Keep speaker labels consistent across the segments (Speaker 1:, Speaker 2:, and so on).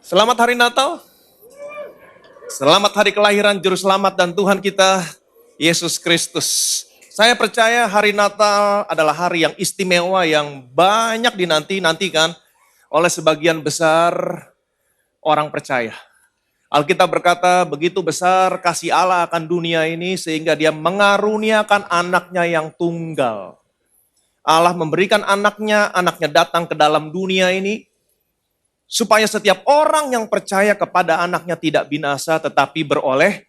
Speaker 1: Selamat hari Natal, selamat hari kelahiran Juru Selamat dan Tuhan kita, Yesus Kristus. Saya percaya hari Natal adalah hari yang istimewa yang banyak dinanti-nantikan oleh sebagian besar orang percaya. Alkitab berkata, begitu besar kasih Allah akan dunia ini sehingga dia mengaruniakan anaknya yang tunggal. Allah memberikan anaknya datang ke dalam dunia ini supaya setiap orang yang percaya kepada anaknya tidak binasa tetapi beroleh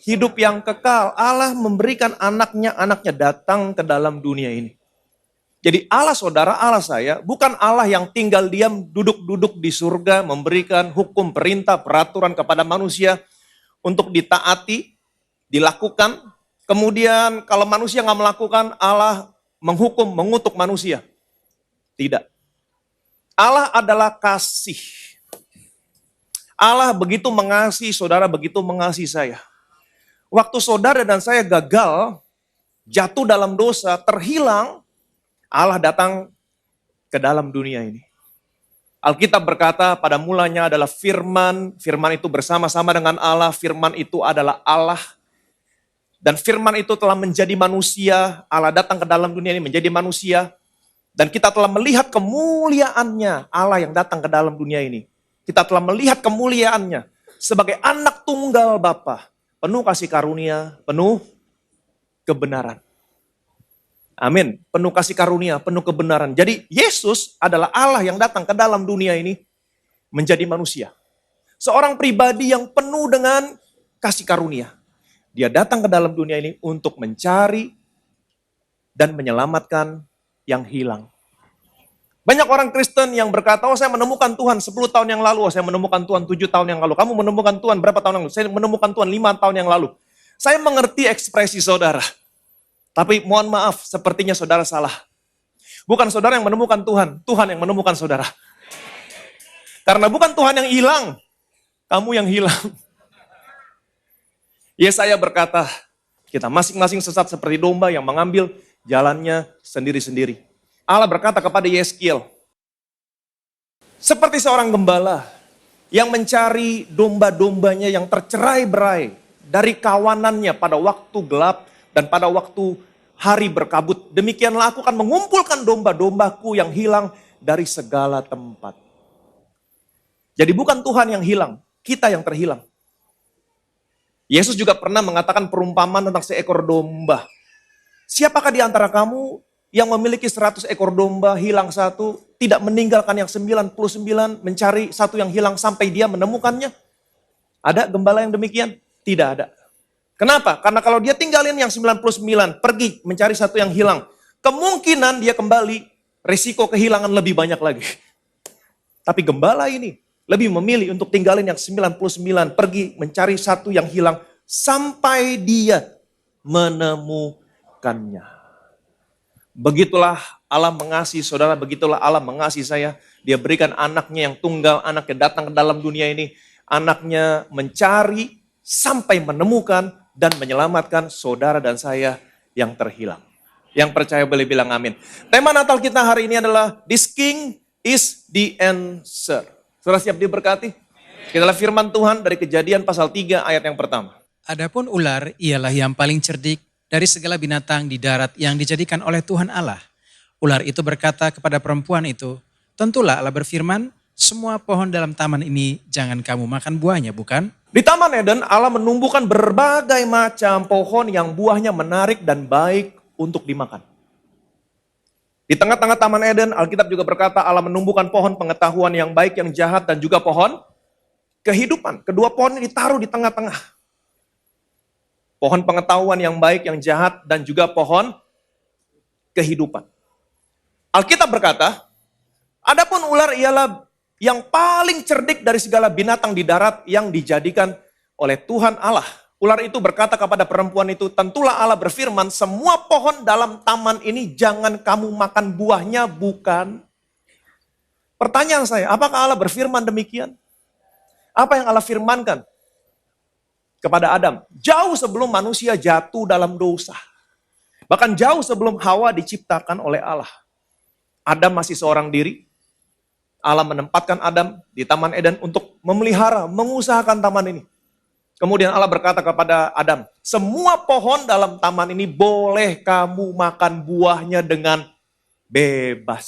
Speaker 1: hidup yang kekal. Allah memberikan anaknya datang ke dalam dunia ini. Jadi Allah saudara, Allah saya bukan Allah yang tinggal diam duduk-duduk di surga memberikan hukum, perintah, peraturan kepada manusia untuk ditaati, dilakukan. Kemudian kalau manusia nggak melakukan, Allah menghukum, mengutuk manusia. Tidak. Allah adalah kasih. Allah begitu mengasihi saudara, begitu mengasihi saya. Waktu saudara dan saya gagal, jatuh dalam dosa, terhilang, Allah datang ke dalam dunia ini. Alkitab berkata pada mulanya adalah firman, firman itu bersama-sama dengan Allah, firman itu adalah Allah. Dan firman itu telah menjadi manusia, Allah datang ke dalam dunia ini menjadi manusia. Dan kita telah melihat kemuliaannya Allah yang datang ke dalam dunia ini. Kita telah melihat kemuliaannya sebagai anak tunggal Bapa, penuh kasih karunia, penuh kebenaran. Amin. Penuh kasih karunia, penuh kebenaran. Jadi Yesus adalah Allah yang datang ke dalam dunia ini menjadi manusia. Seorang pribadi yang penuh dengan kasih karunia. Dia datang ke dalam dunia ini untuk mencari dan menyelamatkan yang hilang. Banyak orang Kristen yang berkata, oh saya menemukan Tuhan 10 tahun yang lalu, oh saya menemukan Tuhan 7 tahun yang lalu. Kamu menemukan Tuhan berapa tahun yang lalu? Saya menemukan Tuhan 5 tahun yang lalu. Saya mengerti ekspresi saudara. Tapi mohon maaf, sepertinya saudara salah. Bukan saudara yang menemukan Tuhan, Tuhan yang menemukan saudara. Karena bukan Tuhan yang hilang, kamu yang hilang. Yesaya berkata, kita masing-masing sesat seperti domba yang mengambil jalannya sendiri-sendiri. Allah berkata kepada Yeskiel, seperti seorang gembala yang mencari domba-dombanya yang tercerai-berai dari kawanannya pada waktu gelap dan pada waktu hari berkabut. Demikianlah aku akan mengumpulkan domba-dombaku yang hilang dari segala tempat. Jadi bukan Tuhan yang hilang, kita yang terhilang. Yesus juga pernah mengatakan perumpamaan tentang seekor domba. Siapakah di antara kamu yang memiliki 100 ekor domba, hilang satu, tidak meninggalkan yang 99, mencari satu yang hilang sampai dia menemukannya? Ada gembala yang demikian? Tidak ada. Kenapa? Karena kalau dia tinggalin yang 99, pergi mencari satu yang hilang, kemungkinan dia kembali, risiko kehilangan lebih banyak lagi. Tapi gembala ini lebih memilih untuk tinggalin yang 99, pergi mencari satu yang hilang, sampai dia menemukannya. Begitulah Allah mengasihi saudara, begitulah Allah mengasihi saya. Dia berikan anaknya yang tunggal, anaknya datang ke dalam dunia ini. Anaknya mencari sampai menemukan dan menyelamatkan saudara dan saya yang terhilang. Yang percaya boleh bilang amin. Tema Natal kita hari ini adalah This King is the answer. Saudara siap diberkati? Kita lihat firman Tuhan dari Kejadian pasal 3 ayat yang pertama.
Speaker 2: Adapun ular ialah yang paling cerdik dari segala binatang di darat yang dijadikan oleh Tuhan Allah. Ular itu berkata kepada perempuan itu, tentulah Allah berfirman, semua pohon dalam taman ini jangan kamu makan buahnya, bukan?
Speaker 1: Di Taman Eden Allah menumbuhkan berbagai macam pohon yang buahnya menarik dan baik untuk dimakan. Di tengah-tengah Taman Eden, Alkitab juga berkata Allah menumbuhkan pohon pengetahuan yang baik, yang jahat, dan juga pohon kehidupan. Kedua pohon ini ditaruh di tengah-tengah. Pohon pengetahuan yang baik, yang jahat, dan juga pohon kehidupan. Alkitab berkata, adapun ular ialah yang paling cerdik dari segala binatang di darat yang dijadikan oleh Tuhan Allah. Ular itu berkata kepada perempuan itu, tentulah Allah berfirman, semua pohon dalam taman ini jangan kamu makan buahnya, bukan? Pertanyaan saya, apakah Allah berfirman demikian? Apa yang Allah firmankan kepada Adam? Jauh sebelum manusia jatuh dalam dosa. Bahkan jauh sebelum Hawa diciptakan oleh Allah. Adam masih seorang diri. Allah menempatkan Adam di Taman Eden untuk memelihara, mengusahakan taman ini. Kemudian Allah berkata kepada Adam, semua pohon dalam taman ini boleh kamu makan buahnya dengan bebas.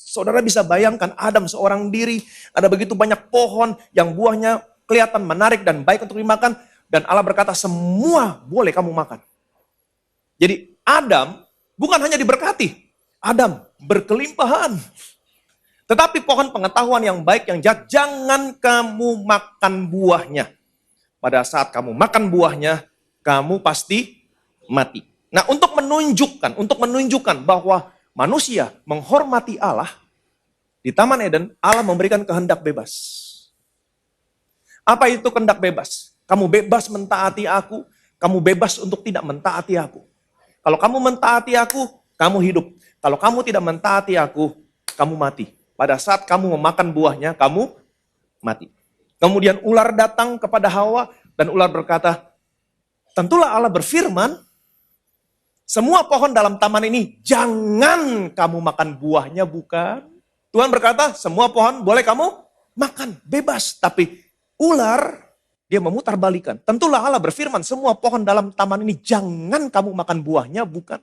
Speaker 1: Saudara bisa bayangkan Adam seorang diri, ada begitu banyak pohon yang buahnya kelihatan menarik dan baik untuk dimakan. Dan Allah berkata semua boleh kamu makan. Jadi Adam bukan hanya diberkati, Adam berkelimpahan. Tetapi pohon pengetahuan yang baik yang jahat, jangan kamu makan buahnya. Pada saat kamu makan buahnya, kamu pasti mati. Nah, untuk menunjukkan bahwa manusia menghormati Allah, di Taman Eden, Allah memberikan kehendak bebas. Apa itu kehendak bebas? Kamu bebas mentaati aku, kamu bebas untuk tidak mentaati aku. Kalau kamu mentaati aku, kamu hidup. Kalau kamu tidak mentaati aku, kamu mati. Pada saat kamu memakan buahnya, kamu mati. Kemudian ular datang kepada Hawa dan ular berkata, tentulah Allah berfirman, semua pohon dalam taman ini jangan kamu makan buahnya, bukan? Tuhan berkata, semua pohon boleh kamu makan, bebas. Tapi ular, dia memutarbalikan. Tentulah Allah berfirman, semua pohon dalam taman ini jangan kamu makan buahnya, bukan?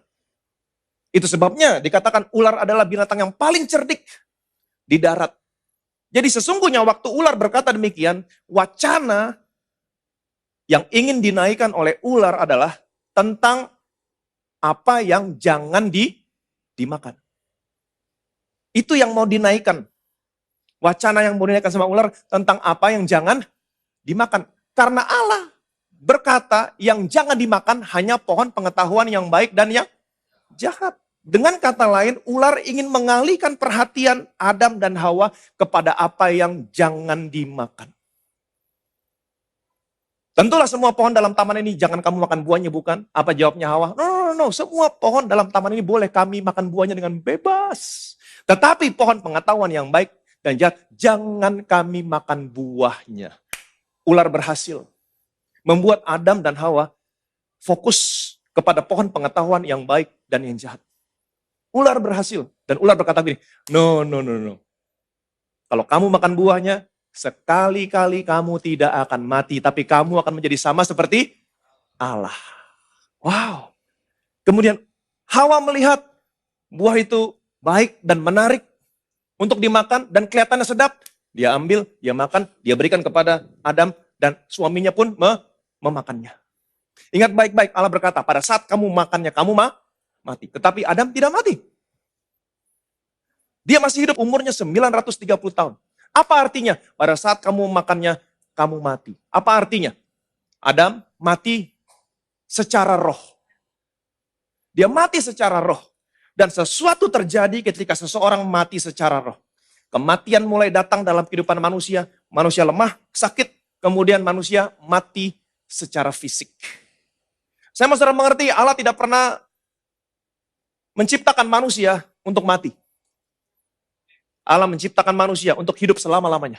Speaker 1: Itu sebabnya dikatakan ular adalah binatang yang paling cerdik di darat. Jadi sesungguhnya waktu ular berkata demikian, wacana yang ingin dinaikkan oleh ular adalah tentang apa yang jangan dimakan. Itu yang mau dinaikkan. Wacana yang mau dinaikkan sama ular tentang apa yang jangan dimakan. Karena Allah berkata yang jangan dimakan hanya pohon pengetahuan yang baik dan yang jahat. Dengan kata lain, ular ingin mengalihkan perhatian Adam dan Hawa kepada apa yang jangan dimakan. Tentulah semua pohon dalam taman ini jangan kamu makan buahnya, bukan? Apa jawabnya Hawa? No. Semua pohon dalam taman ini boleh kami makan buahnya dengan bebas. Tetapi pohon pengetahuan yang baik dan jahat, jangan kami makan buahnya. Ular berhasil membuat Adam dan Hawa fokus kepada pohon pengetahuan yang baik dan yang jahat. Ular berhasil. Dan ular berkata begini, no. Kalau kamu makan buahnya, sekali-kali kamu tidak akan mati, tapi kamu akan menjadi sama seperti Allah. Wow. Kemudian Hawa melihat buah itu baik dan menarik untuk dimakan dan kelihatannya sedap. Dia ambil, dia makan, dia berikan kepada Adam dan suaminya pun memakannya. Ingat baik-baik, Allah berkata, pada saat kamu makannya, kamu mati. Tetapi Adam tidak mati. Dia masih hidup umurnya 930 tahun. Apa artinya? Pada saat kamu makannya, kamu mati. Apa artinya? Adam mati secara roh. Dia mati secara roh. Dan sesuatu terjadi ketika seseorang mati secara roh. Kematian mulai datang dalam kehidupan manusia. Manusia lemah, sakit. Kemudian manusia mati secara fisik. Saya mau saudara mengerti, Allah tidak pernah menciptakan manusia untuk mati. Allah menciptakan manusia untuk hidup selama-lamanya.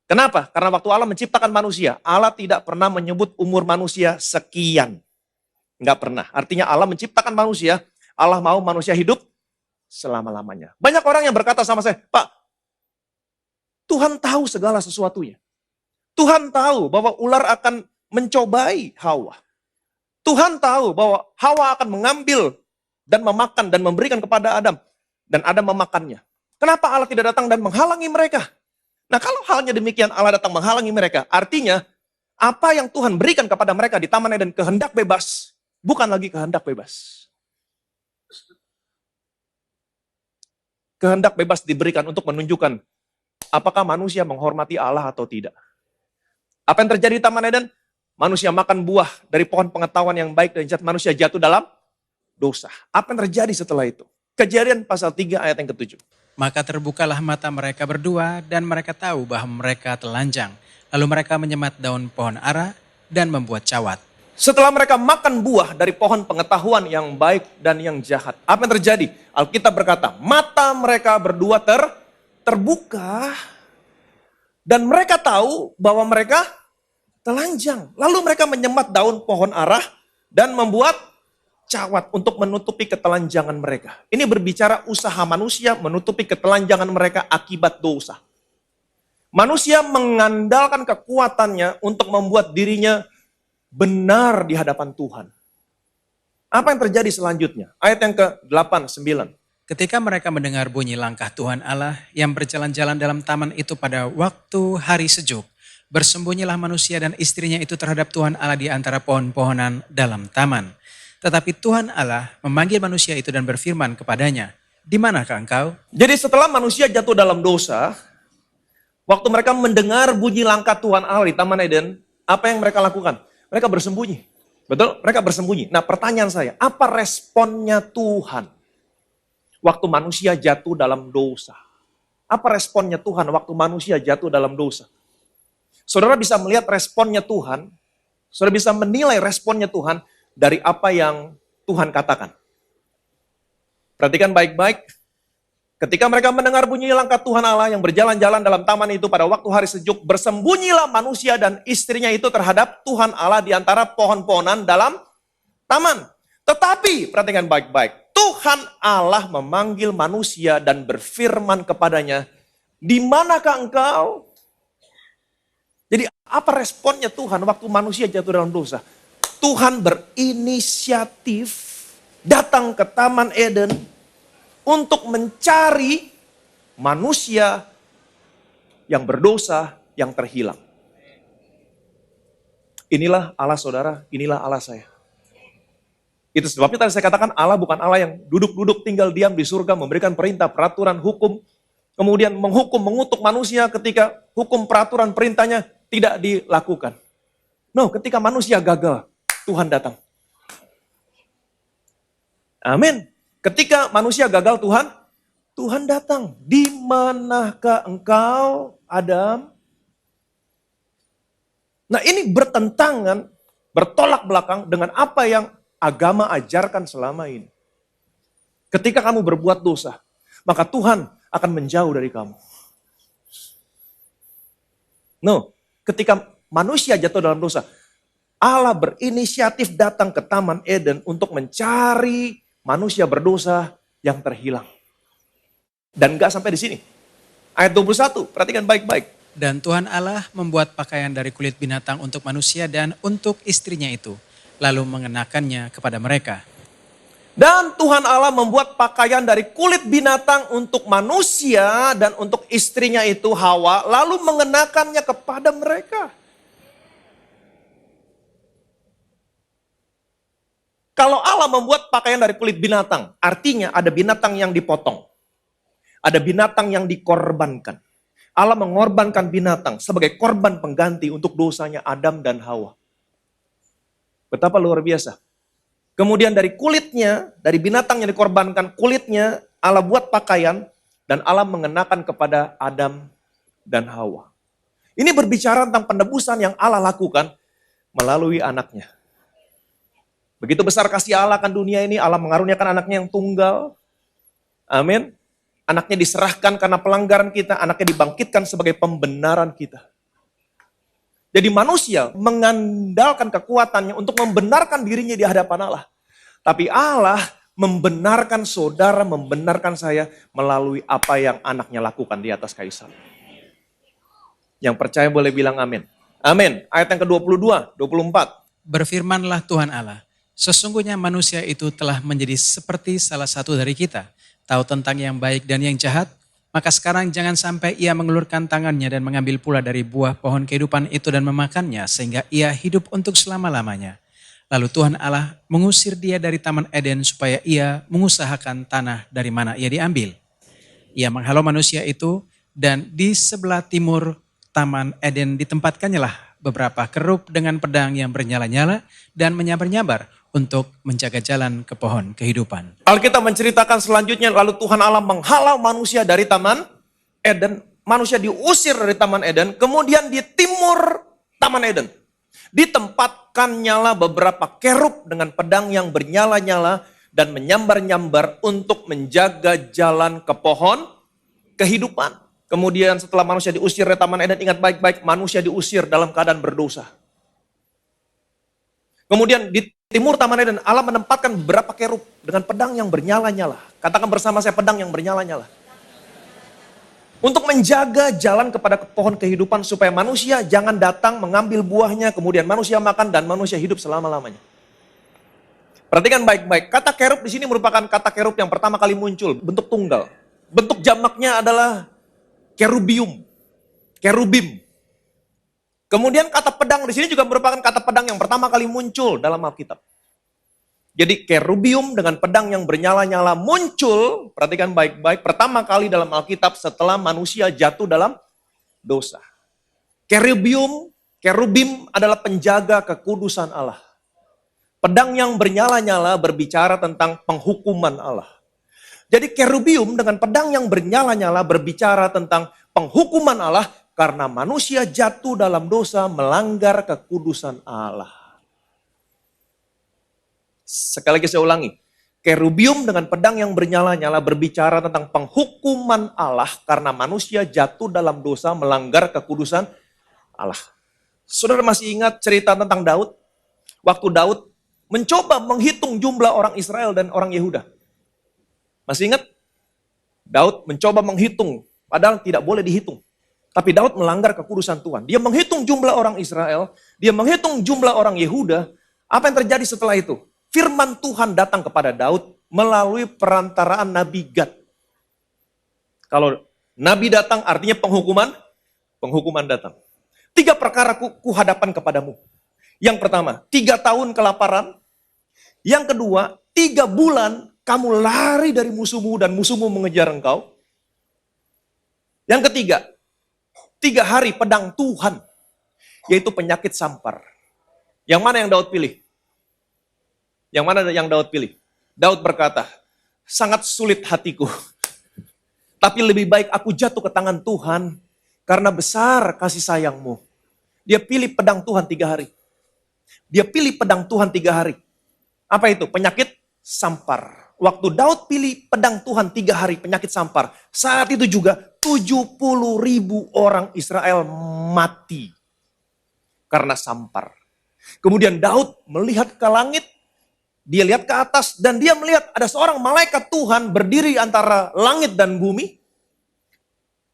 Speaker 1: Kenapa? Karena waktu Allah menciptakan manusia, Allah tidak pernah menyebut umur manusia sekian. Enggak pernah. Artinya Allah menciptakan manusia, Allah mau manusia hidup selama-lamanya. Banyak orang yang berkata sama saya, Pak, Tuhan tahu segala sesuatunya. Tuhan tahu bahwa ular akan mencobai Hawa. Tuhan tahu bahwa Hawa akan mengambil dan memakan dan memberikan kepada Adam. Dan Adam memakannya. Kenapa Allah tidak datang dan menghalangi mereka? Nah, kalau halnya demikian Allah datang menghalangi mereka, artinya apa yang Tuhan berikan kepada mereka di Taman Eden, kehendak bebas, bukan lagi kehendak bebas. Kehendak bebas diberikan untuk menunjukkan apakah manusia menghormati Allah atau tidak. Apa yang terjadi di Taman Eden? Manusia makan buah dari pohon pengetahuan yang baik dan jahat, manusia jatuh dalam dosa. Apa yang terjadi setelah itu? Kejadian pasal 3 ayat yang ke-7.
Speaker 2: Maka terbukalah mata mereka berdua dan mereka tahu bahwa mereka telanjang. Lalu mereka menyemat daun pohon ara dan membuat cawat.
Speaker 1: Setelah mereka makan buah dari pohon pengetahuan yang baik dan yang jahat, apa yang terjadi? Alkitab berkata, mata mereka berdua terbuka dan mereka tahu bahwa mereka telanjang. Lalu mereka menyemat daun pohon ara dan membuat cawat untuk menutupi ketelanjangan mereka. Ini berbicara usaha manusia menutupi ketelanjangan mereka akibat dosa. Manusia mengandalkan kekuatannya untuk membuat dirinya benar di hadapan Tuhan. Apa yang terjadi selanjutnya? Ayat yang ke-8, 9.
Speaker 2: Ketika mereka mendengar bunyi langkah Tuhan Allah yang berjalan-jalan dalam taman itu pada waktu hari sejuk, bersembunyilah manusia dan istrinya itu terhadap Tuhan Allah di antara pohon-pohonan dalam taman. Tetapi Tuhan Allah memanggil manusia itu dan berfirman kepadanya, "Di manakah engkau?"
Speaker 1: Jadi setelah manusia jatuh dalam dosa, waktu mereka mendengar bunyi langkah Tuhan Allah di Taman Eden, apa yang mereka lakukan? Mereka bersembunyi. Betul? Mereka bersembunyi. Nah, pertanyaan saya, apa responnya Tuhan waktu manusia jatuh dalam dosa? Apa responnya Tuhan waktu manusia jatuh dalam dosa? Saudara bisa melihat responnya Tuhan, saudara bisa menilai responnya Tuhan dari apa yang Tuhan katakan. Perhatikan baik-baik. Ketika mereka mendengar bunyi langkah Tuhan Allah yang berjalan-jalan dalam taman itu pada waktu hari sejuk, bersembunyilah manusia dan istrinya itu terhadap Tuhan Allah di antara pohon-pohonan dalam taman. Tetapi, perhatikan baik-baik, Tuhan Allah memanggil manusia dan berfirman kepadanya, "Di manakah engkau?" Jadi apa responnya Tuhan waktu manusia jatuh dalam dosa? Tuhan berinisiatif datang ke Taman Eden untuk mencari manusia yang berdosa, yang terhilang. Inilah Allah saudara, inilah Allah saya. Itu sebabnya tadi saya katakan Allah bukan Allah yang duduk-duduk tinggal diam di surga, memberikan perintah, peraturan, hukum, kemudian menghukum, mengutuk manusia ketika hukum, peraturan, perintahnya tidak dilakukan. No, ketika manusia gagal, Tuhan datang. Amin. Ketika manusia gagal Tuhan datang. Di manakah engkau, Adam? Nah, ini bertentangan, bertolak belakang dengan apa yang agama ajarkan selama ini. Ketika kamu berbuat dosa, maka Tuhan akan menjauh dari kamu. No, ketika manusia jatuh dalam dosa, Allah berinisiatif datang ke Taman Eden untuk mencari manusia berdosa yang terhilang. Dan gak sampai di sini. Ayat 21, perhatikan baik-baik.
Speaker 2: Dan Tuhan Allah membuat pakaian dari kulit binatang untuk manusia dan untuk istrinya itu, lalu mengenakannya kepada mereka.
Speaker 1: Dan Tuhan Allah membuat pakaian dari kulit binatang untuk manusia dan untuk istrinya itu Hawa, lalu mengenakannya kepada mereka. Kalau Allah membuat pakaian dari kulit binatang, artinya ada binatang yang dipotong. Ada binatang yang dikorbankan. Allah mengorbankan binatang sebagai korban pengganti untuk dosanya Adam dan Hawa. Betapa luar biasa. Kemudian dari kulitnya, dari binatang yang dikorbankan, kulitnya Allah buat pakaian dan Allah mengenakan kepada Adam dan Hawa. Ini berbicara tentang penebusan yang Allah lakukan melalui anaknya. Begitu besar kasih Allah akan dunia ini, Allah mengaruniakan anaknya yang tunggal. Amin. Anaknya diserahkan karena pelanggaran kita, anaknya dibangkitkan sebagai pembenaran kita. Jadi manusia mengandalkan kekuatannya untuk membenarkan dirinya di hadapan Allah. Tapi Allah membenarkan saudara, membenarkan saya melalui apa yang anaknya lakukan di atas kayu salib. Yang percaya boleh bilang amin. Amin. Ayat yang ke-22, 24.
Speaker 2: Berfirmanlah Tuhan Allah, sesungguhnya manusia itu telah menjadi seperti salah satu dari kita, tahu tentang yang baik dan yang jahat, maka sekarang jangan sampai ia mengulurkan tangannya dan mengambil pula dari buah pohon kehidupan itu dan memakannya, sehingga ia hidup untuk selama-lamanya. Lalu Tuhan Allah mengusir dia dari Taman Eden supaya ia mengusahakan tanah dari mana ia diambil. Ia menghalau manusia itu dan di sebelah timur Taman Eden ditempatkannya lah beberapa keruk dengan pedang yang bernyala-nyala dan menyabar-nyabar untuk menjaga jalan ke pohon kehidupan.
Speaker 1: Alkitab menceritakan selanjutnya, lalu Tuhan Allah menghalau manusia dari Taman Eden. Manusia diusir dari Taman Eden, kemudian di timur Taman Eden ditempatkan nyala beberapa kerub dengan pedang yang bernyala-nyala dan menyambar-nyambar untuk menjaga jalan ke pohon kehidupan. Kemudian setelah manusia diusir dari Taman Eden, ingat baik-baik, manusia diusir dalam keadaan berdosa. Kemudian di timur Taman Eden, Allah menempatkan beberapa kerub dengan pedang yang bernyala-nyala. Katakan bersama saya, pedang yang bernyala-nyala. Untuk menjaga jalan kepada pohon kehidupan supaya manusia jangan datang mengambil buahnya, kemudian manusia makan dan manusia hidup selama-lamanya. Perhatikan baik-baik, kata kerub di sini merupakan kata kerub yang pertama kali muncul, bentuk tunggal. Bentuk jamaknya adalah kerubium, kerubim. Kemudian kata pedang di sini juga merupakan kata pedang yang pertama kali muncul dalam Alkitab. Jadi kerubium dengan pedang yang bernyala-nyala muncul, perhatikan baik-baik, pertama kali dalam Alkitab setelah manusia jatuh dalam dosa. Kerubim adalah penjaga kekudusan Allah. Pedang yang bernyala-nyala berbicara tentang penghukuman Allah. Jadi kerubium dengan pedang yang bernyala-nyala berbicara tentang penghukuman Allah karena manusia jatuh dalam dosa melanggar kekudusan Allah. Sekali lagi saya ulangi. Kerubium dengan pedang yang bernyala-nyala berbicara tentang penghukuman Allah karena manusia jatuh dalam dosa melanggar kekudusan Allah. Saudara masih ingat cerita tentang Daud? Waktu Daud mencoba menghitung jumlah orang Israel dan orang Yehuda. Masih ingat? Daud mencoba menghitung, padahal tidak boleh dihitung. Tapi Daud melanggar kekudusan Tuhan. Dia menghitung jumlah orang Israel, dia menghitung jumlah orang Yehuda. Apa yang terjadi setelah itu? Firman Tuhan datang kepada Daud melalui perantaraan Nabi Gad. Kalau Nabi datang artinya penghukuman datang. 3 perkara ku hadapan kepadamu. Yang pertama, 3 tahun kelaparan. Yang kedua, 3 bulan kamu lari dari musuhmu dan musuhmu mengejar engkau. Yang ketiga, 3 hari pedang Tuhan, yaitu penyakit sampar. Yang mana yang Daud pilih? Yang mana yang Daud pilih? Daud berkata, sangat sulit hatiku, tapi lebih baik aku jatuh ke tangan Tuhan, karena besar kasih sayangmu. Dia pilih pedang Tuhan 3 hari. Dia pilih pedang Tuhan 3 hari. Apa itu? Penyakit sampar. Waktu Daud pilih pedang Tuhan 3 hari penyakit sampar. Saat itu juga 70.000 orang Israel mati karena sampar. Kemudian Daud melihat ke langit, dia lihat ke atas dan dia melihat ada seorang malaikat Tuhan berdiri antara langit dan bumi.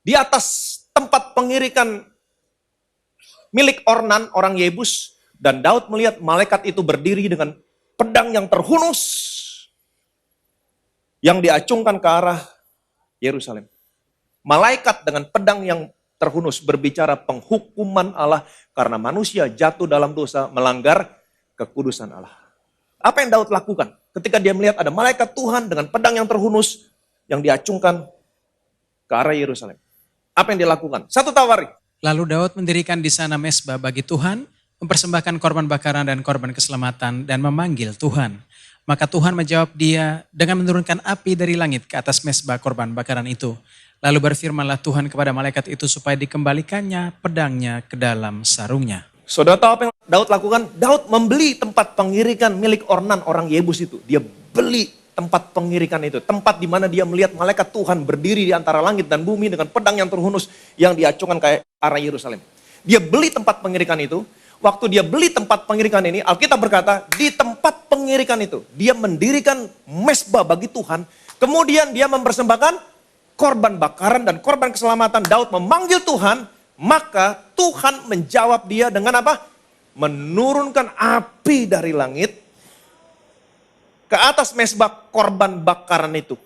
Speaker 1: Di atas tempat pengirikan milik Ornan, orang Yebus. Dan Daud melihat malaikat itu berdiri dengan pedang yang terhunus yang diacungkan ke arah Yerusalem. Malaikat dengan pedang yang terhunus berbicara penghukuman Allah karena manusia jatuh dalam dosa melanggar kekudusan Allah. Apa yang Daud lakukan ketika dia melihat ada malaikat Tuhan dengan pedang yang terhunus yang diacungkan ke arah Yerusalem? Apa yang dia lakukan? 1 Tawari.
Speaker 2: Lalu Daud mendirikan di sana mezbah bagi Tuhan, mempersembahkan korban bakaran dan korban keselamatan dan memanggil Tuhan. Maka Tuhan menjawab dia dengan menurunkan api dari langit ke atas mezbah korban bakaran itu. Lalu berfirmanlah Tuhan kepada malaikat itu supaya dikembalikannya pedangnya ke dalam sarungnya.
Speaker 1: Saudara tahu apa yang Daud lakukan? Daud membeli tempat pengirikan milik Ornan, orang Yebus itu. Dia beli tempat pengirikan itu. Tempat di mana dia melihat malaikat Tuhan berdiri di antara langit dan bumi dengan pedang yang terhunus yang diacungkan ke arah Yerusalem. Dia beli tempat pengirikan itu. Waktu dia beli tempat pengirikan ini, Alkitab berkata, di tempat pengirikan itu, dia mendirikan mezbah bagi Tuhan. Kemudian dia mempersembahkan korban bakaran dan korban keselamatan. Daud memanggil Tuhan, maka Tuhan menjawab dia dengan apa? Menurunkan api dari langit ke atas mezbah korban bakaran itu.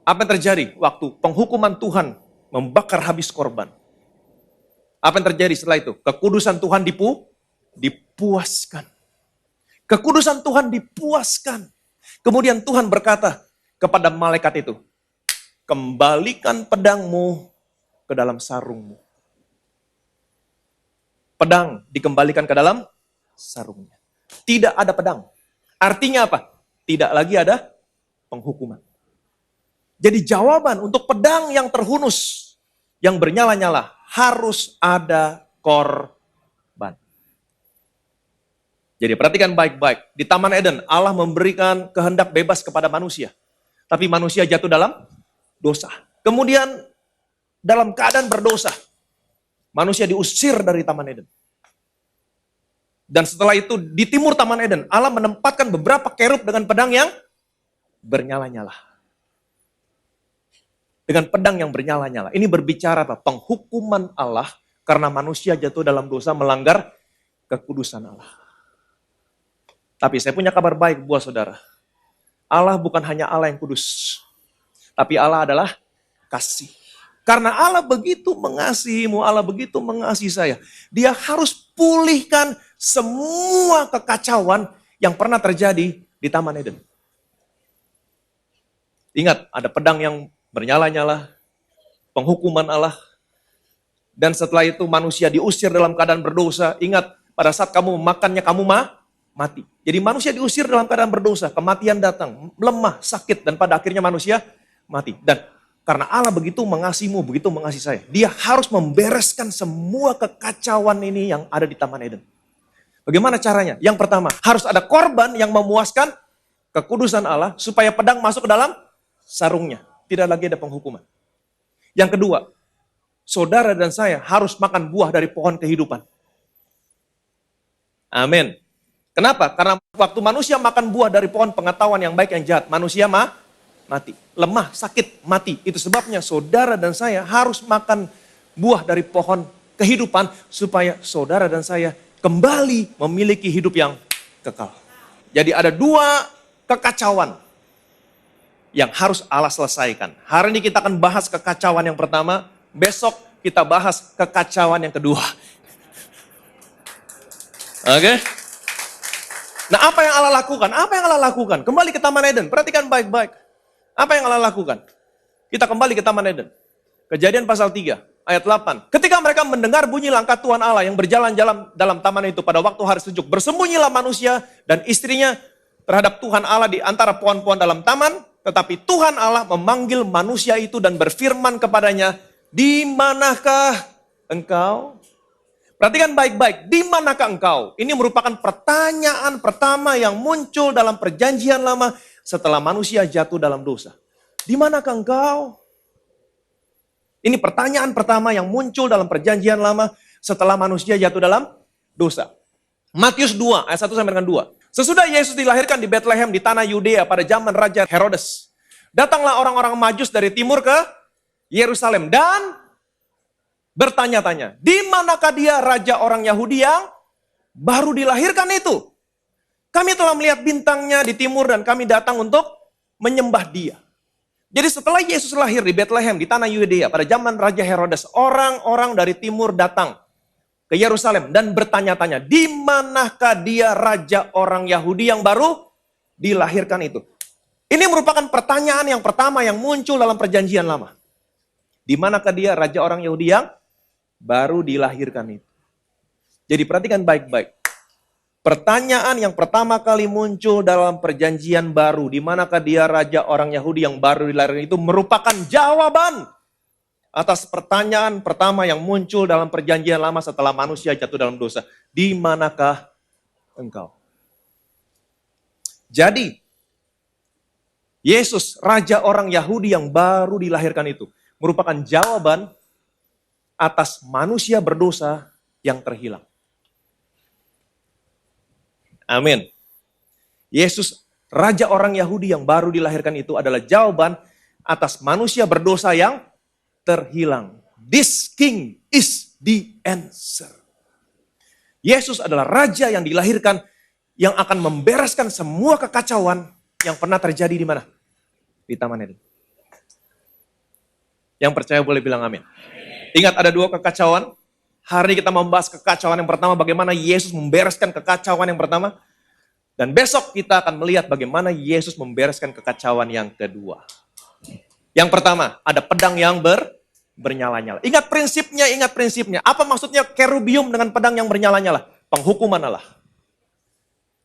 Speaker 1: Apa yang terjadi waktu penghukuman Tuhan membakar habis korban? Apa yang terjadi setelah itu? Kekudusan Tuhan dipuaskan. Kekudusan Tuhan dipuaskan. Kemudian Tuhan berkata kepada malaikat itu, kembalikan pedangmu ke dalam sarungmu. Pedang dikembalikan ke dalam sarungnya. Tidak ada pedang. Artinya apa? Tidak lagi ada penghukuman. Jadi jawaban untuk pedang yang terhunus, yang bernyala-nyala, harus ada korban. Jadi perhatikan baik-baik. Di Taman Eden, Allah memberikan kehendak bebas kepada manusia. Tapi manusia jatuh dalam dosa. Kemudian dalam keadaan berdosa, manusia diusir dari Taman Eden. Dan setelah itu di timur Taman Eden, Allah menempatkan beberapa kerub dengan pedang yang bernyala-nyala. Dengan pedang yang bernyala-nyala. Ini berbicara apa? Penghukuman Allah karena manusia jatuh dalam dosa melanggar kekudusan Allah. Tapi saya punya kabar baik buat saudara. Allah bukan hanya Allah yang kudus. Tapi Allah adalah kasih. Karena Allah begitu mengasihimu, Allah begitu mengasihi saya. Dia harus pulihkan semua kekacauan yang pernah terjadi di Taman Eden. Ingat, ada pedang yang bernyala-nyala, penghukuman Allah. Dan setelah itu manusia diusir dalam keadaan berdosa. Ingat, pada saat kamu memakannya, kamu mati. Jadi manusia diusir dalam keadaan berdosa, kematian datang, lemah, sakit, dan pada akhirnya manusia mati. Dan karena Allah begitu mengasihimu, begitu mengasihi saya, Dia harus membereskan semua kekacauan ini yang ada di Taman Eden. Bagaimana caranya? Yang pertama, harus ada korban yang memuaskan kekudusan Allah supaya pedang masuk ke dalam sarungnya. Tidak lagi ada penghukuman. Yang kedua, saudara dan saya harus makan buah dari pohon kehidupan. Amin. Kenapa? Karena waktu manusia makan buah dari pohon pengetahuan yang baik yang jahat, manusia mati. Lemah, sakit, mati. Itu sebabnya saudara dan saya harus makan buah dari pohon kehidupan supaya saudara dan saya kembali memiliki hidup yang kekal. Jadi ada dua kekacauan yang harus Allah selesaikan. Hari ini kita akan bahas kekacauan yang pertama, besok kita bahas kekacauan yang kedua. Oke? Nah, apa yang Allah lakukan? Apa yang Allah lakukan? Kembali ke Taman Eden, perhatikan baik-baik. Apa yang Allah lakukan? Kita kembali ke Taman Eden. Kejadian pasal 3, ayat 8. Ketika mereka mendengar bunyi langkah Tuhan Allah yang berjalan-jalan dalam taman itu pada waktu hari sejuk, bersembunyilah manusia dan istrinya terhadap Tuhan Allah di antara pohon-pohon dalam taman, tetapi Tuhan Allah memanggil manusia itu dan berfirman kepadanya, "Di manakah engkau?" Perhatikan baik-baik, di manakah engkau? Ini merupakan pertanyaan pertama yang muncul dalam perjanjian lama setelah manusia jatuh dalam dosa. Di manakah engkau? Ini pertanyaan pertama yang muncul dalam perjanjian lama setelah manusia jatuh dalam dosa. Matius 2, ayat 1 sampai dengan 2. Sesudah Yesus dilahirkan di Bethlehem di tanah Yudea pada zaman Raja Herodes, datanglah orang-orang Majus dari timur ke Yerusalem dan bertanya-tanya, di manakah dia raja orang Yahudi yang baru dilahirkan itu? Kami telah melihat bintangnya di timur dan kami datang untuk menyembah dia. Jadi setelah Yesus lahir di Bethlehem di tanah Yudea pada zaman Raja Herodes, orang-orang dari timur datang ke Yerusalem dan bertanya-tanya, di manakah dia raja orang Yahudi yang baru dilahirkan itu? Ini merupakan pertanyaan yang pertama yang muncul dalam perjanjian lama. Di manakah dia raja orang Yahudi yang baru dilahirkan itu? Jadi perhatikan baik-baik. Pertanyaan yang pertama kali muncul dalam perjanjian baru, di manakah dia raja orang Yahudi yang baru dilahirkan itu, merupakan jawaban atas pertanyaan pertama yang muncul dalam perjanjian lama setelah manusia jatuh dalam dosa. Di manakah engkau? Jadi, Yesus, raja orang Yahudi yang baru dilahirkan itu, merupakan jawaban atas manusia berdosa yang terhilang. Amin. Yesus, raja orang Yahudi yang baru dilahirkan itu adalah jawaban atas manusia berdosa yang terhilang. This king is the answer. Yesus adalah raja yang dilahirkan yang akan membereskan semua kekacauan yang pernah terjadi di mana? Di Taman Eden. Yang percaya boleh bilang amin. Ingat ada dua kekacauan. Hari ini kita membahas kekacauan yang pertama, bagaimana Yesus membereskan kekacauan yang pertama. Dan besok kita akan melihat bagaimana Yesus membereskan kekacauan yang kedua. Yang pertama, ada pedang yang bernyala-nyala. Ingat prinsipnya. Apa maksudnya kerubium dengan pedang yang bernyala-nyala? Penghukuman Allah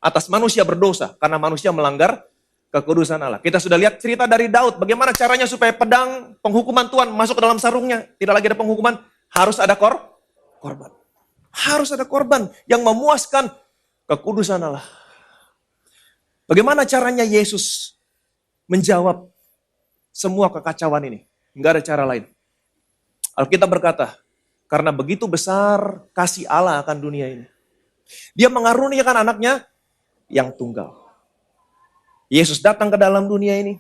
Speaker 1: atas manusia berdosa karena manusia melanggar kekudusan Allah. Kita sudah lihat cerita dari Daud, bagaimana caranya supaya pedang penghukuman Tuhan masuk ke dalam sarungnya. Tidak lagi ada penghukuman, harus ada korban. Harus ada korban yang memuaskan kekudusan Allah. Bagaimana caranya Yesus menjawab semua kekacauan ini? Enggak ada cara lain. Alkitab berkata, karena begitu besar kasih Allah akan dunia ini, Dia mengaruniakan anaknya yang tunggal. Yesus datang ke dalam dunia ini.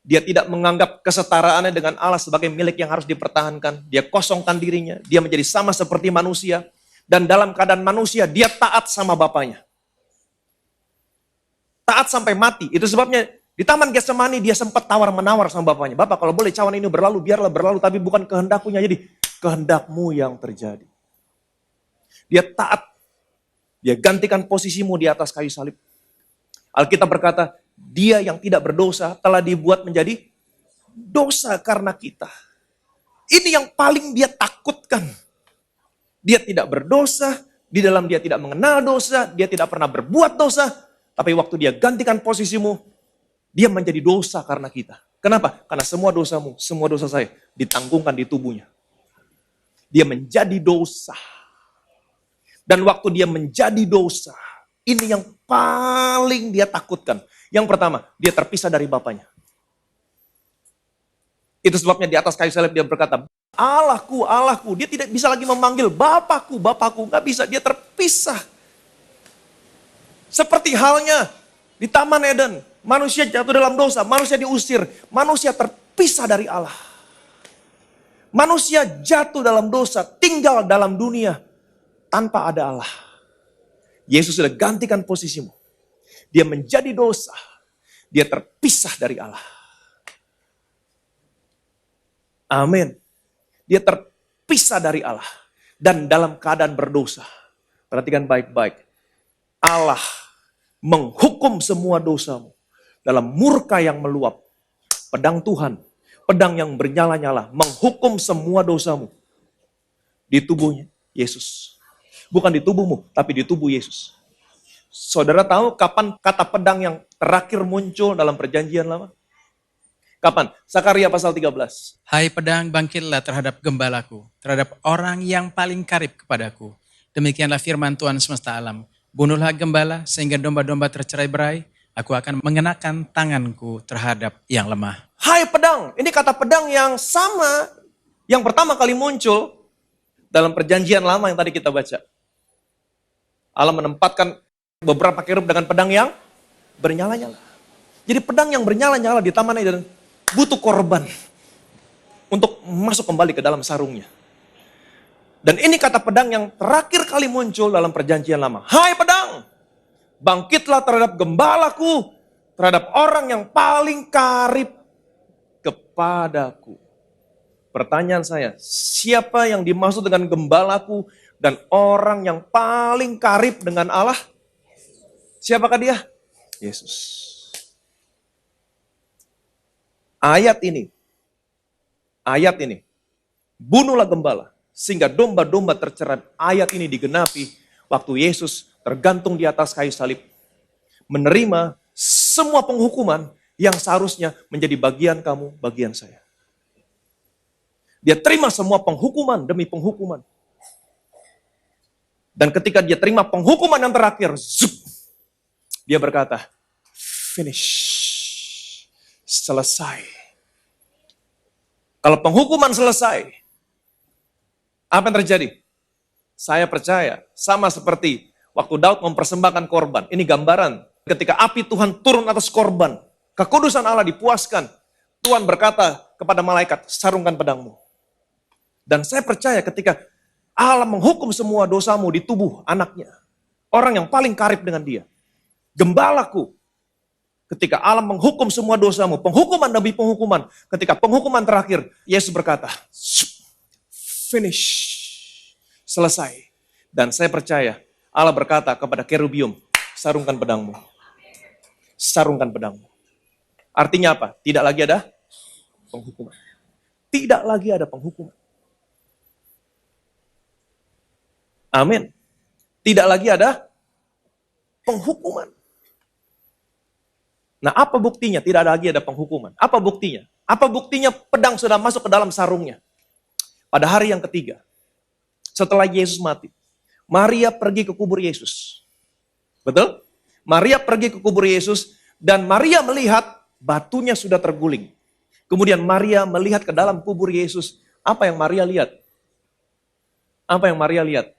Speaker 1: Dia tidak menganggap kesetaraannya dengan Allah sebagai milik yang harus dipertahankan. Dia kosongkan dirinya. Dia menjadi sama seperti manusia. Dan dalam keadaan manusia, dia taat sama Bapaknya. Taat sampai mati. Itu sebabnya di Taman Getsemani dia sempat tawar-menawar sama Bapaknya. Bapak, kalau boleh cawan ini berlalu, biarlah berlalu. Tapi bukan kehendaknya, jadi kehendakmu yang terjadi. Dia taat. Dia gantikan posisimu di atas kayu salib. Alkitab berkata, dia yang tidak berdosa telah dibuat menjadi dosa karena kita. Ini yang paling dia takutkan. Dia tidak berdosa, di dalam dia tidak mengenal dosa, dia tidak pernah berbuat dosa. Tapi waktu dia gantikan posisimu, dia menjadi dosa karena kita. Kenapa? Karena semua dosamu, semua dosa saya ditanggungkan di tubuhnya. Dia menjadi dosa. Dan waktu dia menjadi dosa, ini yang paling dia takutkan. Yang pertama, dia terpisah dari Bapaknya. Itu sebabnya di atas kayu salib dia berkata, Allahku, Allahku. Dia tidak bisa lagi memanggil Bapakku, Bapakku. Gak bisa, dia terpisah. Seperti halnya di Taman Eden. Manusia jatuh dalam dosa, manusia diusir. Manusia terpisah dari Allah. Manusia jatuh dalam dosa, tinggal dalam dunia tanpa ada Allah. Yesus sudah gantikan posisimu. Dia menjadi dosa. Dia terpisah dari Allah. Amin. Dia terpisah dari Allah. Dan dalam keadaan berdosa. Perhatikan baik-baik. Allah menghukum semua dosamu. Dalam murka yang meluap. Pedang Tuhan. Pedang yang bernyala-nyala. Menghukum semua dosamu. Di tubuhnya Yesus. Bukan di tubuhmu, tapi di tubuh Yesus. Saudara tahu kapan kata pedang yang terakhir muncul dalam perjanjian lama? Kapan? Sakaria pasal 13.
Speaker 2: Hai pedang, bangkitlah terhadap gembalaku, terhadap orang yang paling karib kepadaku. Demikianlah firman Tuhan semesta alam. Bunuhlah gembala sehingga domba-domba tercerai-berai. Aku akan mengenakan tanganku terhadap yang lemah.
Speaker 1: Hai pedang, ini kata pedang yang sama yang pertama kali muncul dalam perjanjian lama yang tadi kita baca. Allah menempatkan beberapa kerub dengan pedang yang bernyala-nyala. Jadi pedang yang bernyala-nyala di Taman Eden butuh korban untuk masuk kembali ke dalam sarungnya. Dan ini kata pedang yang terakhir kali muncul dalam perjanjian lama. Hai pedang, bangkitlah terhadap gembalaku, terhadap orang yang paling karib kepadaku. Pertanyaan saya, siapa yang dimaksud dengan gembalaku dan orang yang paling karib dengan Allah? Siapakah dia? Yesus. Ayat ini, bunuhlah gembala, sehingga domba-domba tercerai. Ayat ini digenapi waktu Yesus tergantung di atas kayu salib. Menerima semua penghukuman yang seharusnya menjadi bagian kamu, bagian saya. Dia terima semua penghukuman demi penghukuman. Dan ketika dia terima penghukuman yang terakhir, zup, dia berkata, finish. Selesai. Kalau penghukuman selesai, apa yang terjadi? Saya percaya, sama seperti waktu Daud mempersembahkan korban. Ini gambaran ketika api Tuhan turun atas korban. Kekudusan Allah dipuaskan. Tuhan berkata kepada malaikat, sarungkan pedangmu. Dan saya percaya ketika Allah menghukum semua dosamu di tubuh anaknya. Orang yang paling karib dengan dia. Gembalaku. Ketika Allah menghukum semua dosamu, penghukuman demi penghukuman. Ketika penghukuman terakhir, Yesus berkata, finish, selesai. Dan saya percaya, Allah berkata kepada kerubium, sarungkan pedangmu. Sarungkan pedangmu. Artinya apa? Tidak lagi ada penghukuman. Tidak lagi ada penghukuman. Amin. Tidak lagi ada penghukuman. Nah, apa buktinya tidak lagi ada penghukuman? Apa buktinya? Apa buktinya pedang sudah masuk ke dalam sarungnya? Pada hari yang ketiga, setelah Yesus mati, Maria pergi ke kubur Yesus. Betul? Maria pergi ke kubur Yesus dan Maria melihat batunya sudah terguling. Kemudian Maria melihat ke dalam kubur Yesus. Apa yang Maria lihat? Apa yang Maria lihat?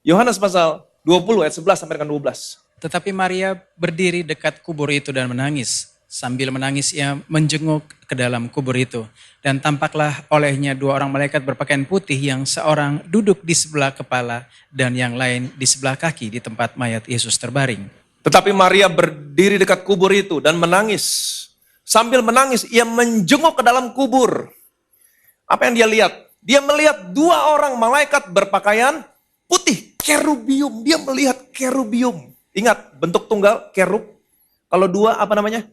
Speaker 1: Yohanes pasal 20 ayat 11 sampai dengan 12.
Speaker 2: Tetapi Maria berdiri dekat kubur itu dan menangis. Sambil menangis ia menjenguk ke dalam kubur itu. Dan tampaklah olehnya 2 orang malaikat berpakaian putih, yang seorang duduk di sebelah kepala dan yang lain di sebelah kaki di tempat mayat Yesus terbaring.
Speaker 1: Tetapi Maria berdiri dekat kubur itu dan menangis. Sambil menangis ia menjenguk ke dalam kubur. Apa yang dia lihat? Dia melihat 2 orang malaikat berpakaian putih, kerubium. Dia melihat kerubium. Ingat, bentuk tunggal, kerub. Kalau 2 apa namanya?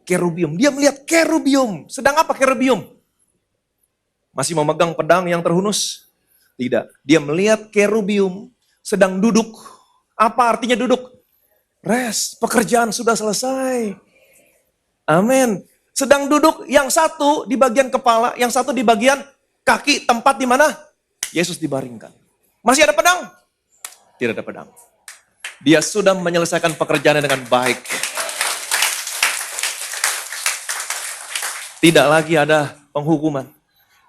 Speaker 1: Kerubium. Dia melihat kerubium. Sedang apa kerubium? Masih memegang pedang yang terhunus? Tidak. Dia melihat kerubium sedang duduk. Apa artinya duduk? Rest. Pekerjaan sudah selesai. Amin. Sedang duduk, yang satu di bagian kepala, yang satu di bagian kaki, tempat di mana Yesus dibaringkan. Masih ada pedang? Tidak ada pedang. Dia sudah menyelesaikan pekerjaannya dengan baik. Tidak lagi ada penghukuman.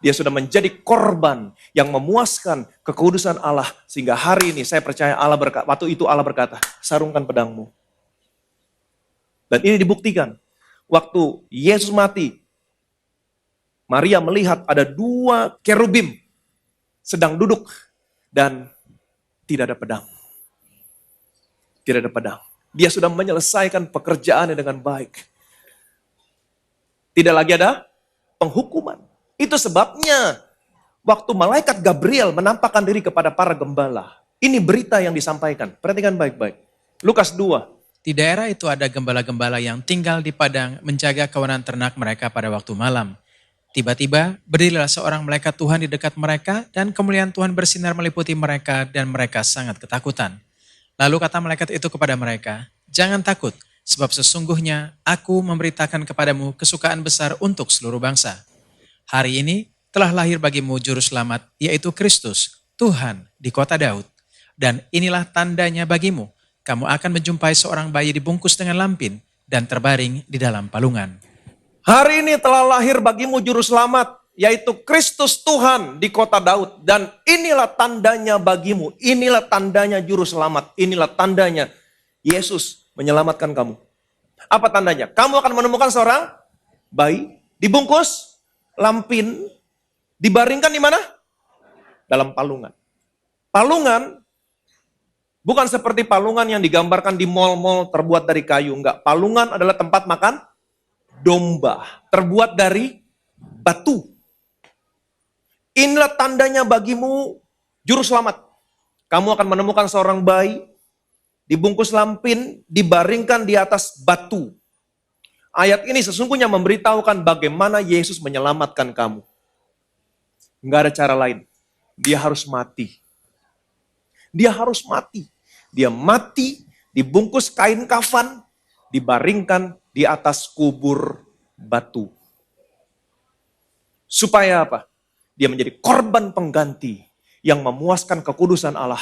Speaker 1: Dia sudah menjadi korban yang memuaskan kekudusan Allah. Sehingga hari ini saya percaya waktu itu Allah berkata, sarungkan pedangmu. Dan ini dibuktikan. Waktu Yesus mati, Maria melihat ada 2 kerubim sedang duduk dan tidak ada pedang. Tidak ada pedang. Dia sudah menyelesaikan pekerjaannya dengan baik. Tidak lagi ada penghukuman. Itu sebabnya waktu malaikat Gabriel menampakkan diri kepada para gembala. Ini berita yang disampaikan. Perhatikan baik-baik. Lukas 2.
Speaker 2: Di daerah itu ada gembala-gembala yang tinggal di padang menjaga kawanan ternak mereka pada waktu malam. Tiba-tiba berdirilah seorang malaikat Tuhan di dekat mereka dan kemuliaan Tuhan bersinar meliputi mereka dan mereka sangat ketakutan. Lalu kata malaikat itu kepada mereka, jangan takut sebab sesungguhnya aku memberitakan kepadamu kesukaan besar untuk seluruh bangsa. Hari ini telah lahir bagimu juru selamat, yaitu Kristus, Tuhan di kota Daud. Dan inilah tandanya bagimu. Kamu akan menjumpai seorang bayi dibungkus dengan lampin dan terbaring di dalam palungan.
Speaker 1: Hari ini telah lahir bagimu juru selamat, yaitu Kristus Tuhan di kota Daud. Dan inilah tandanya bagimu, inilah tandanya juru selamat, inilah tandanya Yesus menyelamatkan kamu. Apa tandanya? Kamu akan menemukan seorang bayi dibungkus lampin, dibaringkan di mana? Dalam palungan. Palungan bukan seperti palungan yang digambarkan di mal-mal terbuat dari kayu. Enggak, palungan adalah tempat makan domba. Terbuat dari batu. Inilah tandanya bagimu juru selamat. Kamu akan menemukan seorang bayi dibungkus lampin, dibaringkan di atas batu. Ayat ini sesungguhnya memberitahukan bagaimana Yesus menyelamatkan kamu. Enggak ada cara lain. Dia harus mati. Dia harus mati. Dia mati, dibungkus kain kafan, dibaringkan di atas kubur batu. Supaya apa? Dia menjadi korban pengganti yang memuaskan kekudusan Allah.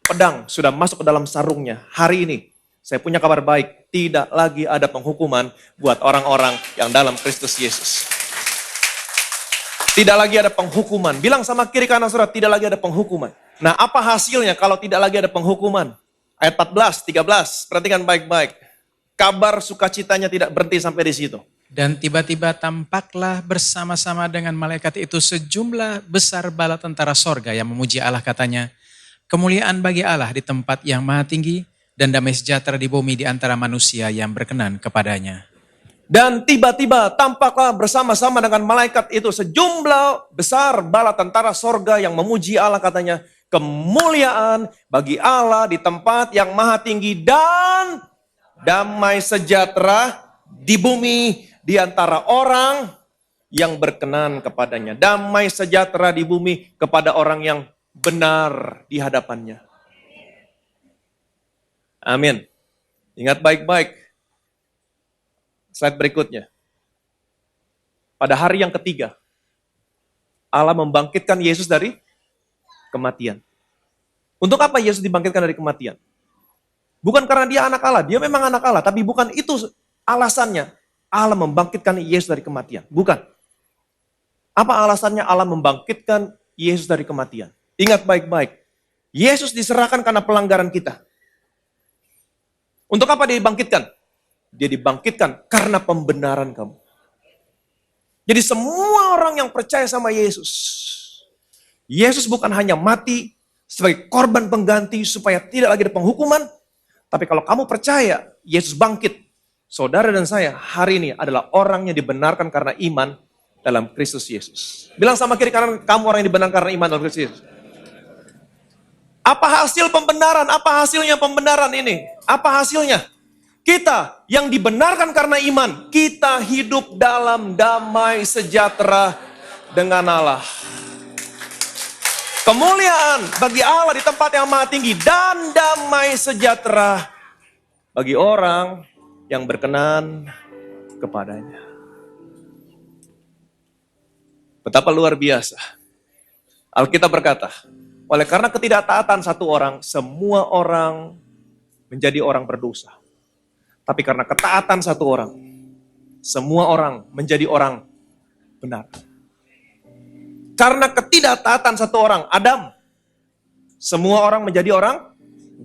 Speaker 1: Pedang sudah masuk ke dalam sarungnya. Hari ini saya punya kabar baik. Tidak lagi ada penghukuman buat orang-orang yang dalam Kristus Yesus. Tidak lagi ada penghukuman. Bilang sama kiri kanan saudara, tidak lagi ada penghukuman. Nah, apa hasilnya kalau tidak lagi ada penghukuman? Ayat 14, 13, perhatikan baik-baik. Kabar sukacitanya tidak berhenti sampai di situ.
Speaker 2: Dan tiba-tiba tampaklah bersama-sama dengan malaikat itu sejumlah besar bala tentara sorga yang memuji Allah, katanya, kemuliaan bagi Allah di tempat yang maha tinggi dan damai sejahtera di bumi di antara manusia yang berkenan kepadanya.
Speaker 1: Dan tiba-tiba tampaklah bersama-sama dengan malaikat itu sejumlah besar bala tentara sorga yang memuji Allah, katanya, kemuliaan bagi Allah di tempat yang maha tinggi dan damai sejahtera di bumi di antara orang yang berkenan kepadanya. Damai sejahtera di bumi kepada orang yang benar di hadapannya. Amin. Ingat baik-baik. Slide berikutnya. Pada hari yang ketiga, Allah membangkitkan Yesus dari kematian. Untuk apa Yesus dibangkitkan dari kematian? Bukan karena dia anak Allah, dia memang anak Allah, tapi bukan itu alasannya Allah membangkitkan Yesus dari kematian. Bukan. Apa alasannya Allah membangkitkan Yesus dari kematian? Ingat baik-baik. Yesus diserahkan karena pelanggaran kita. Untuk apa dia dibangkitkan? Dia dibangkitkan karena pembenaran kamu. Jadi semua orang yang percaya sama Yesus, Yesus bukan hanya mati sebagai korban pengganti supaya tidak lagi ada penghukuman, tapi kalau kamu percaya Yesus bangkit, saudara dan saya hari ini adalah orang yang dibenarkan karena iman dalam Kristus Yesus. Bilang sama kiri kanan, kamu orang yang dibenarkan karena iman dalam Kristus Yesus. Apa hasil pembenaran? Apa hasilnya pembenaran ini? Apa hasilnya? Kita yang dibenarkan karena iman, kita hidup dalam damai sejahtera dengan Allah. Kemuliaan bagi Allah di tempat yang maha tinggi dan damai sejahtera bagi orang yang berkenan kepadanya. Betapa luar biasa. Alkitab berkata, oleh karena ketidaktaatan satu orang, semua orang menjadi orang berdosa. Tapi karena ketaatan satu orang, semua orang menjadi orang benar. Karena ketidaktaatan satu orang, Adam, semua orang menjadi orang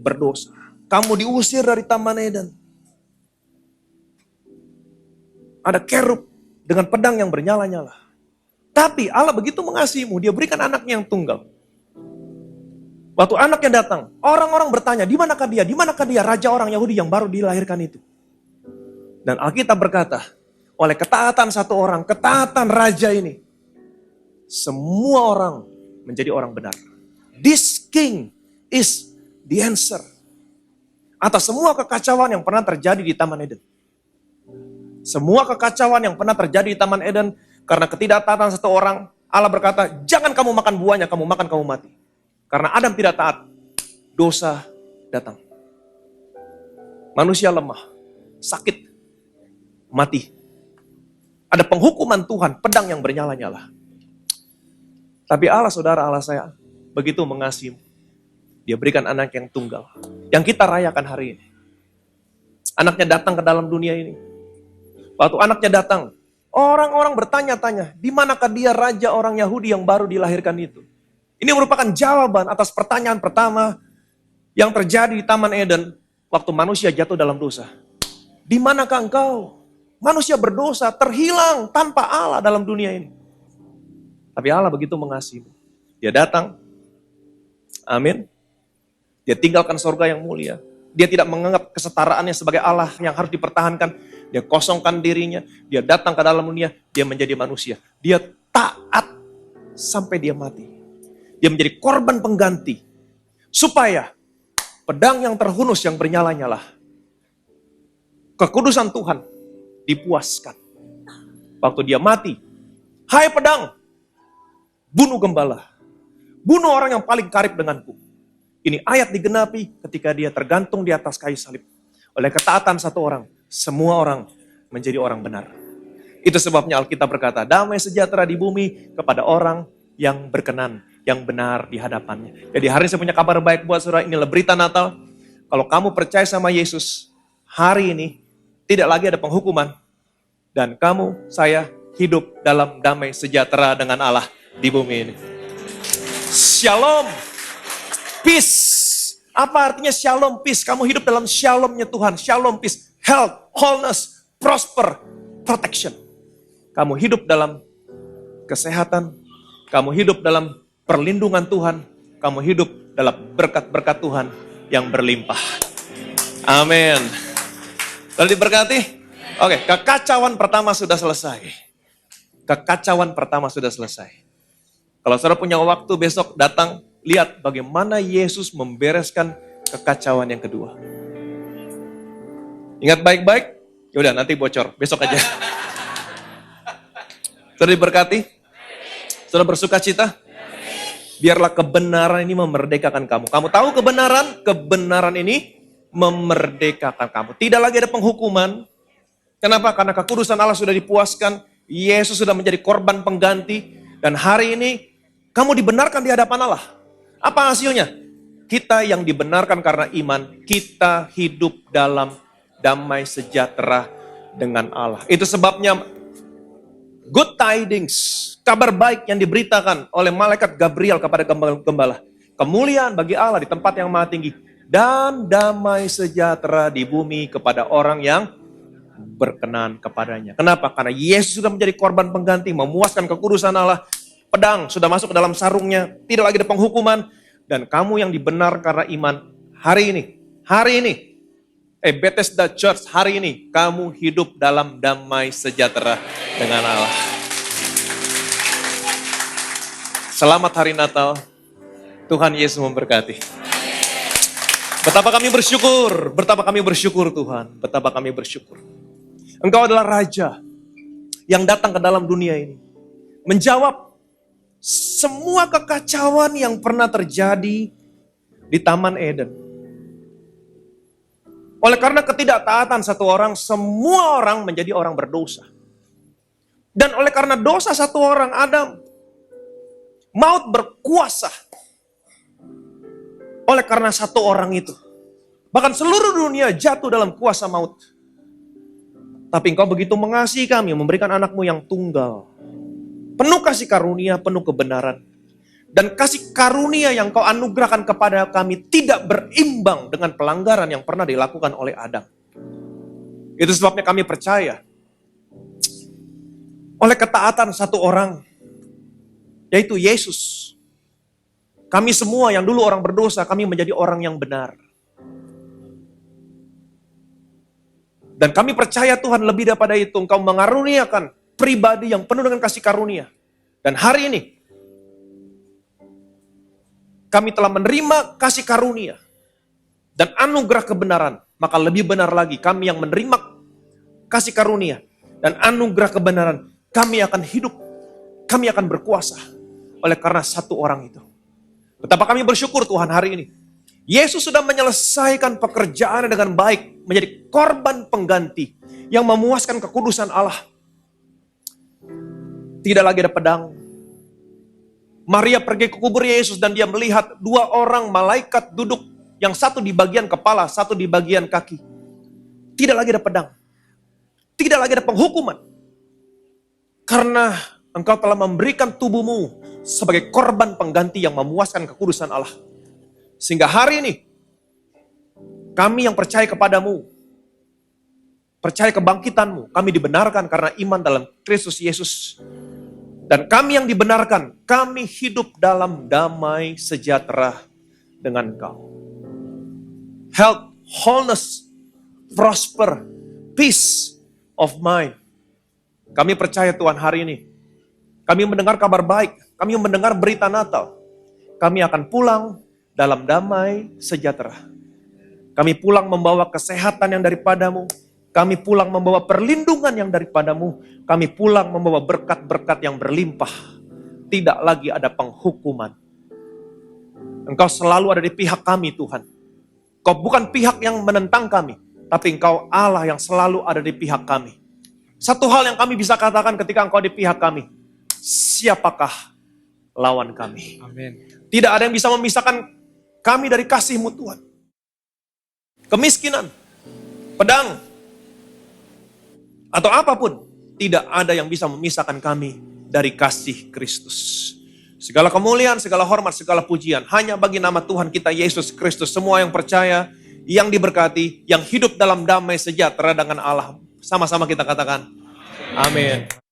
Speaker 1: berdosa. Kamu diusir dari Taman Eden. Ada kerub dengan pedang yang bernyala-nyala. Tapi Allah begitu mengasihimu, dia berikan anaknya yang tunggal. Waktu anaknya datang, orang-orang bertanya, di manakah dia? Di manakah dia? Raja orang Yahudi yang baru dilahirkan itu. Dan Alkitab berkata, oleh ketaatan satu orang, ketaatan raja ini, semua orang menjadi orang benar. This king is the answer. Atas semua kekacauan yang pernah terjadi di Taman Eden. Semua kekacauan yang pernah terjadi di Taman Eden, karena ketidaktaatan satu orang, Allah berkata, jangan kamu makan buahnya, kamu makan kamu mati. Karena Adam tidak taat, dosa datang. Manusia lemah, sakit, mati. Ada penghukuman Tuhan, pedang yang bernyala-nyala. Tapi Allah, saudara, Allah saya, begitu mengasihi. Dia berikan anak yang tunggal, yang kita rayakan hari ini. Anaknya datang ke dalam dunia ini. Waktu anaknya datang, orang-orang bertanya-tanya, di manakah dia raja orang Yahudi yang baru dilahirkan itu? Ini merupakan jawaban atas pertanyaan pertama yang terjadi di Taman Eden waktu manusia jatuh dalam dosa. Di manakah engkau? Manusia berdosa, terhilang tanpa Allah dalam dunia ini. Tapi Allah begitu mengasihi. Dia datang, amin. Dia tinggalkan surga yang mulia. Dia tidak menganggap kesetaraannya sebagai Allah yang harus dipertahankan. Dia kosongkan dirinya, dia datang ke dalam dunia, dia menjadi manusia. Dia taat sampai dia mati. Dia menjadi korban pengganti. Supaya pedang yang terhunus yang bernyala-nyala, kekudusan Tuhan dipuaskan. Waktu dia mati, hai pedang, bunuh gembala. Bunuh orang yang paling karib denganku. Ini ayat digenapi ketika dia tergantung di atas kayu salib. Oleh ketaatan satu orang, semua orang menjadi orang benar. Itu sebabnya Alkitab berkata, damai sejahtera di bumi kepada orang yang berkenan, yang benar di hadapannya. Jadi hari ini saya punya kabar baik buat saudara, inilah berita Natal. Kalau kamu percaya sama Yesus, hari ini tidak lagi ada penghukuman. Dan kamu, saya hidup dalam damai sejahtera dengan Allah di bumi ini. Shalom, peace. Apa artinya shalom, peace? Kamu hidup dalam shalomnya Tuhan. Shalom, peace, health, wholeness, prosper, protection. Kamu hidup dalam kesehatan. Kamu hidup dalam perlindungan Tuhan. Kamu hidup dalam berkat-berkat Tuhan yang berlimpah. Amin. Lalu diberkati? Oke, kekacauan pertama sudah selesai. Kekacauan pertama sudah selesai. Kalau saudara punya waktu besok datang, lihat bagaimana Yesus membereskan kekacauan yang kedua. Ingat baik-baik? Yaudah nanti bocor, besok aja. Saudara diberkati? Saudara bersuka cita? Biarlah kebenaran ini memerdekakan kamu. Kamu tahu kebenaran? Kebenaran ini memerdekakan kamu. Tidak lagi ada penghukuman. Kenapa? Karena kekudusan Allah sudah dipuaskan. Yesus sudah menjadi korban pengganti. Dan hari ini kamu dibenarkan di hadapan Allah. Apa hasilnya? Kita yang dibenarkan karena iman, kita hidup dalam damai sejahtera dengan Allah. Itu sebabnya good tidings, kabar baik yang diberitakan oleh malaikat Gabriel kepada gembala. Kemuliaan bagi Allah di tempat yang maha tinggi. dan damai sejahtera di bumi kepada orang yang berkenan kepadanya. Kenapa? Karena Yesus sudah menjadi korban pengganti, memuaskan kekudusan Allah. Pedang sudah masuk ke dalam sarungnya, tidak lagi ada penghukuman. Dan kamu yang dibenar karena iman hari ini, Bethesda Church hari ini, kamu hidup dalam damai sejahtera dengan Allah. Selamat hari Natal, Tuhan Yesus memberkati. Betapa kami bersyukur Tuhan, betapa kami bersyukur. Engkau adalah Raja yang datang ke dalam dunia ini, menjawab semua kekacauan yang pernah terjadi di Taman Eden. Oleh karena ketidaktaatan satu orang, semua orang menjadi orang berdosa. Dan oleh karena dosa satu orang, Adam, maut berkuasa. Oleh karena satu orang itu. Bahkan seluruh dunia jatuh dalam kuasa maut. Tapi Engkau begitu mengasihi kami, memberikan anakmu yang tunggal. Penuh kasih karunia, penuh kebenaran. Dan kasih karunia yang Kau anugerahkan kepada kami tidak berimbang dengan pelanggaran yang pernah dilakukan oleh Adam. Itu sebabnya kami percaya. Oleh ketaatan satu orang, yaitu Yesus. Kami semua yang dulu orang berdosa, kami menjadi orang yang benar. Dan kami percaya Tuhan lebih daripada itu, Engkau mengaruniakan pribadi yang penuh dengan kasih karunia. Dan hari ini, kami telah menerima kasih karunia dan anugerah kebenaran. Maka lebih benar lagi, kami yang menerima kasih karunia dan anugerah kebenaran, kami akan hidup, kami akan berkuasa oleh karena satu orang itu. Betapa kami bersyukur Tuhan hari ini. Yesus sudah menyelesaikan pekerjaannya dengan baik, menjadi korban pengganti yang memuaskan kekudusan Allah. Tidak lagi ada pedang. Maria pergi ke kubur Yesus dan dia melihat dua orang malaikat duduk. Yang satu di bagian kepala, satu di bagian kaki. Tidak lagi ada pedang. Tidak lagi ada penghukuman. Karena engkau telah memberikan tubuhmu sebagai korban pengganti yang memuaskan kekudusan Allah. Sehingga hari ini, kami yang percaya kepadamu, percaya kebangkitanmu, kami dibenarkan karena iman dalam Kristus Yesus. Dan kami yang dibenarkan, kami hidup dalam damai sejahtera dengan Kau. Health, wholeness, prosper, peace of mind. Kami percaya Tuhan hari ini. Kami mendengar kabar baik, kami mendengar berita Natal. Kami akan pulang dalam damai sejahtera. Kami pulang membawa kesehatan yang daripadamu. Kami pulang membawa perlindungan yang daripadamu. Kami pulang membawa berkat-berkat yang berlimpah. Tidak lagi ada penghukuman. Engkau selalu ada di pihak kami Tuhan. Kau bukan pihak yang menentang kami. Tapi Engkau Allah yang selalu ada di pihak kami. Satu hal yang kami bisa katakan ketika Engkau di pihak kami. Siapakah lawan kami?
Speaker 2: Amin.
Speaker 1: Tidak ada yang bisa memisahkan kami dari kasih-Mu Tuhan. Kemiskinan, pedang, atau apapun, tidak ada yang bisa memisahkan kami dari kasih Kristus. Segala kemuliaan, segala hormat, segala pujian hanya bagi nama Tuhan kita Yesus Kristus. Semua yang percaya, yang diberkati, yang hidup dalam damai sejahtera dengan Allah. Sama-sama kita katakan, amin.